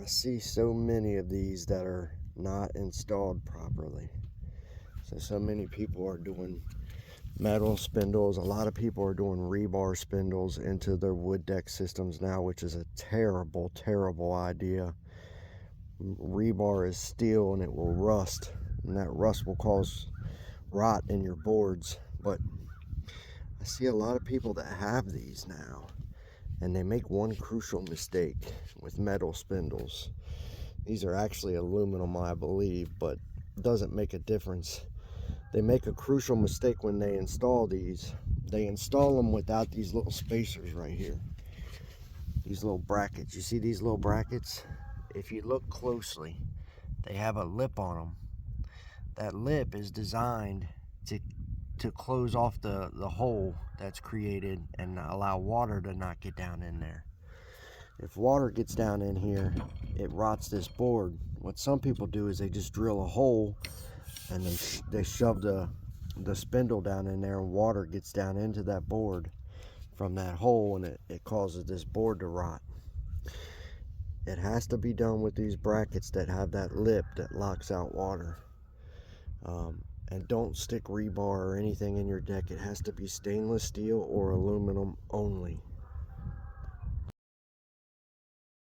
I see so many of these that are not installed properly. So many people are doing metal spindles. A lot of people are doing rebar spindles into their wood deck systems now, which is a terrible, terrible idea. Rebar is steel and it will rust, and that rust will cause rot in your boards. But I see a lot of people that have these now, and they make one crucial mistake with metal spindles. These are actually aluminum, I believe, but it doesn't make a difference. They make a crucial mistake when they install these. They install them without these little spacers right here. These little brackets. You see these little brackets? If you look closely, they have a lip on them. That lip is designed to close off the hole that's created and allow water to not get down in there. If water gets down in here, it rots this board. What some people do is they just drill a hole and they shove the spindle down in there, and water gets down into that board from that hole, and it causes this board to rot. It has to be done with these brackets that have that lip that locks out water. And don't stick rebar or anything in your deck. It has to be stainless steel or aluminum only.